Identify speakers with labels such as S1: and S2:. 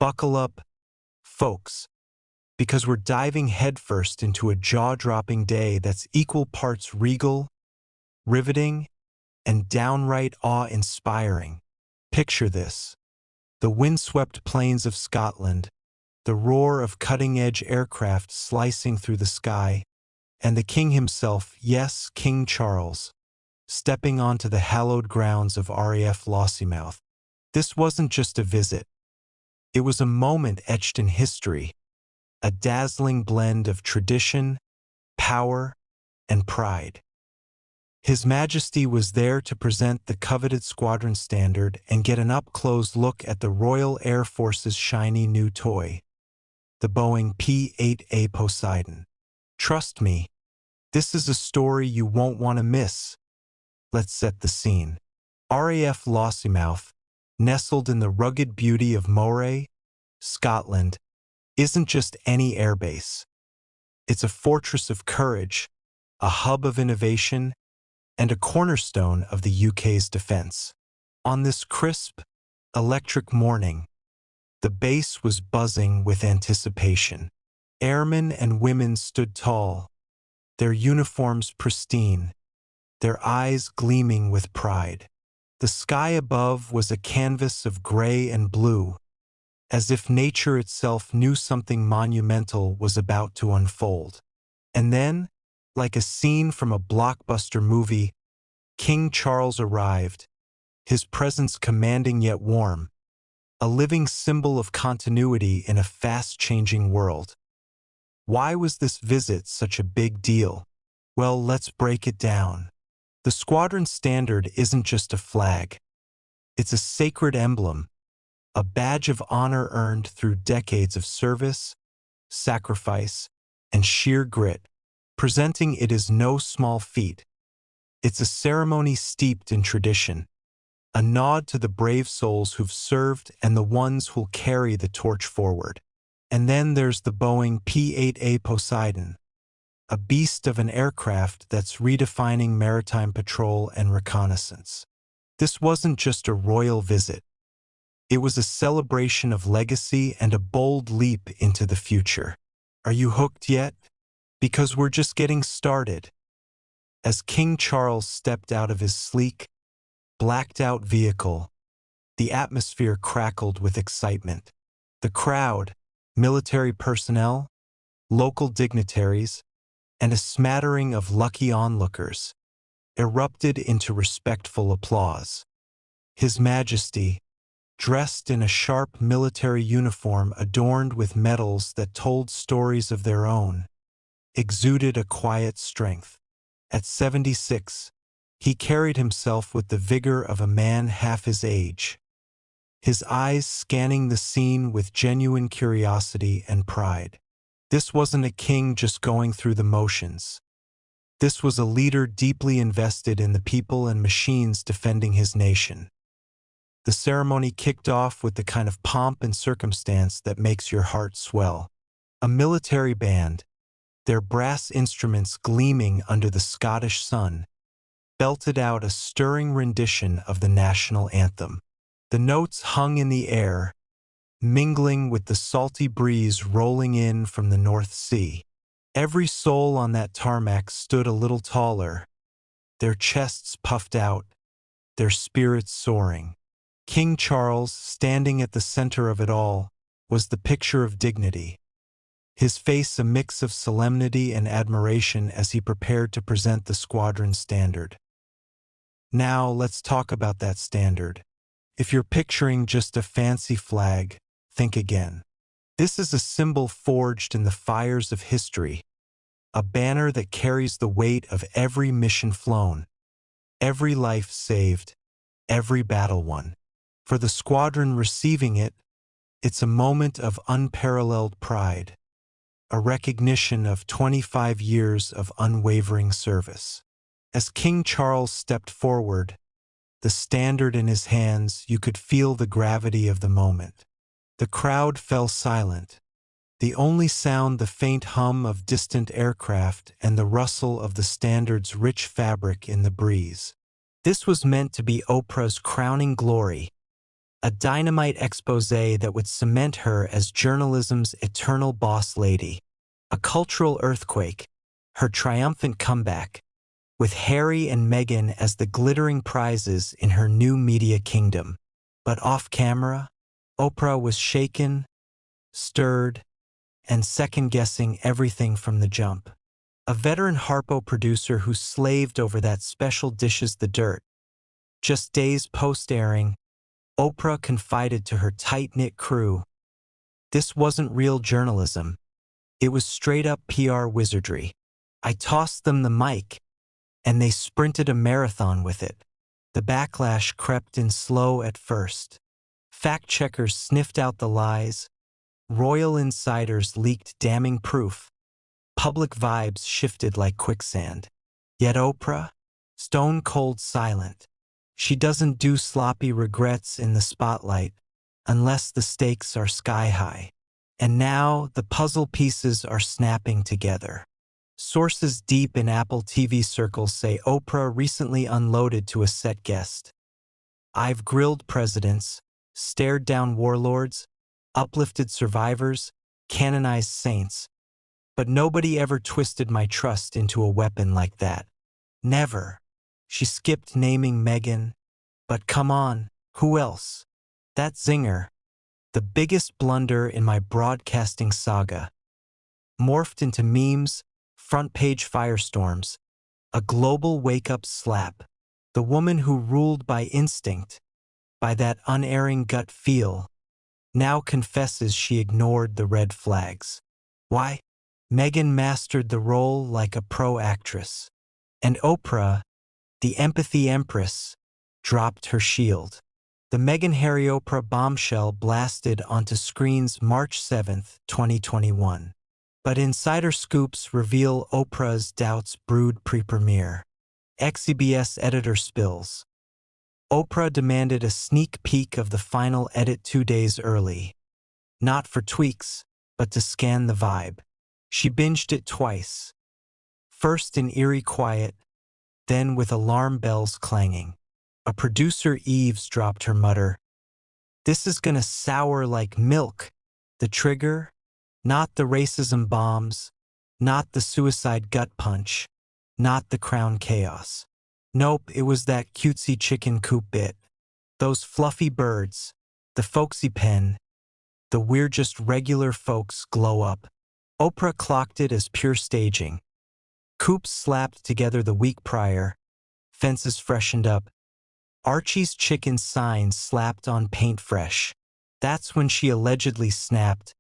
S1: Buckle up, folks, because we're diving headfirst into a jaw-dropping day that's equal parts regal, riveting, and downright awe-inspiring. Picture this: the windswept plains of Scotland, the roar of cutting-edge aircraft slicing through the sky, and the king himself, yes, King Charles, stepping onto the hallowed grounds of RAF Lossiemouth. This wasn't just a visit. It was a moment etched in history, a dazzling blend of tradition, power, and pride. His Majesty was there to present the coveted squadron standard and get an up-close look at the Royal Air Force's shiny new toy, the Boeing P-8A Poseidon. Trust me, this is a story you won't want to miss. Let's set the scene. RAF Lossiemouth, nestled in the rugged beauty of Moray, Scotland, isn't just any airbase. It's a fortress of courage, a hub of innovation, and a cornerstone of the UK's defense. On this crisp, electric morning, the base was buzzing with anticipation. Airmen and women stood tall, their uniforms pristine, their eyes gleaming with pride. The sky above was a canvas of gray and blue, as if nature itself knew something monumental was about to unfold. And then, like a scene from a blockbuster movie, King Charles arrived, his presence commanding yet warm, a living symbol of continuity in a fast-changing world. Why was this visit such a big deal? Well, let's break it down. The squadron standard isn't just a flag. It's a sacred emblem, a badge of honor earned through decades of service, sacrifice, and sheer grit. Presenting it is no small feat. It's a ceremony steeped in tradition, a nod to the brave souls who've served and the ones who'll carry the torch forward. And then there's the Boeing P-8A Poseidon, a beast of an aircraft that's redefining maritime patrol and reconnaissance. This wasn't just a royal visit. It was a celebration of legacy and a bold leap into the future. Are you hooked yet? Because we're just getting started. As King Charles stepped out of his sleek, blacked-out vehicle, the atmosphere crackled with excitement. The crowd, military personnel, local dignitaries, and a smattering of lucky onlookers, erupted into respectful applause. His Majesty, dressed in a sharp military uniform adorned with medals that told stories of their own, exuded a quiet strength. At 76, he carried himself with the vigor of a man half his age, his eyes scanning the scene with genuine curiosity and pride. This wasn't a king just going through the motions. This was a leader deeply invested in the people and machines defending his nation. The ceremony kicked off with the kind of pomp and circumstance that makes your heart swell. A military band, their brass instruments gleaming under the Scottish sun, belted out a stirring rendition of the national anthem. The notes hung in the air, mingling with the salty breeze rolling in from the North Sea. Every soul on that tarmac stood a little taller, their chests puffed out, their spirits soaring. King Charles, standing at the center of it all, was the picture of dignity, his face a mix of solemnity and admiration as he prepared to present the squadron standard. Now let's talk about that standard. If you're picturing just a fancy flag, think again. This is a symbol forged in the fires of history, a banner that carries the weight of every mission flown, every life saved, every battle won. For the squadron receiving it, it's a moment of unparalleled pride, a recognition of 25 years of unwavering service. As King Charles stepped forward, the standard in his hands, you could feel the gravity of the moment. The crowd fell silent, the only sound the faint hum of distant aircraft and the rustle of the standard's rich fabric in the breeze. This was meant to be Oprah's crowning glory, A dynamite exposé that would cement her as journalism's eternal boss lady. A cultural earthquake, her triumphant comeback, with Harry and Meghan as the glittering prizes in her new media kingdom. But off-camera, Oprah was shaken, stirred, and second-guessing everything from the jump. A veteran Harpo producer who slaved over that special Dishes the Dirt. Just days post-airing, Oprah confided to her tight-knit crew, "This wasn't real journalism. It was straight-up PR wizardry. I tossed them the mic, and they sprinted a marathon with it." The backlash crept in slow at first. Fact-checkers sniffed out the lies. Royal insiders leaked damning proof. Public vibes shifted like quicksand. Yet Oprah, stone-cold silent. She doesn't do sloppy regrets in the spotlight unless the stakes are sky-high. And now the puzzle pieces are snapping together. Sources deep in Apple TV circles say Oprah recently unloaded to a set guest. "I've grilled presidents, stared down warlords, uplifted survivors, canonized saints, but nobody ever twisted my trust into a weapon like that. Never." She skipped naming Meghan, but come on, who else? That zinger, the biggest blunder in my broadcasting saga, morphed into memes, front-page firestorms, a global wake-up slap. The woman who ruled by instinct, by that unerring gut feel, now confesses she ignored the red flags. Why? Meghan mastered the role like a pro actress, and Oprah, the empathy empress, dropped her shield. The Meghan-Harry-Oprah bombshell blasted onto screens March 7, 2021. But insider scoops reveal Oprah's doubts brewed pre-premiere. XCBS editor spills. Oprah demanded a sneak peek of the final edit 2 days early. Not for tweaks, but to scan the vibe. She binged it twice. First in eerie quiet, then with alarm bells clanging. A producer eavesdropped her mutter, "This is gonna sour like milk." The trigger? Not the racism bombs, not the suicide gut punch, not the crown chaos. Nope, it was that cutesy chicken coop bit. Those fluffy birds, the folksy pen, the "we're just regular folks" glow up. Oprah clocked it as pure staging. Coops slapped together the week prior, fences freshened up, Archie's chicken sign slapped on paint fresh. That's when she allegedly snapped,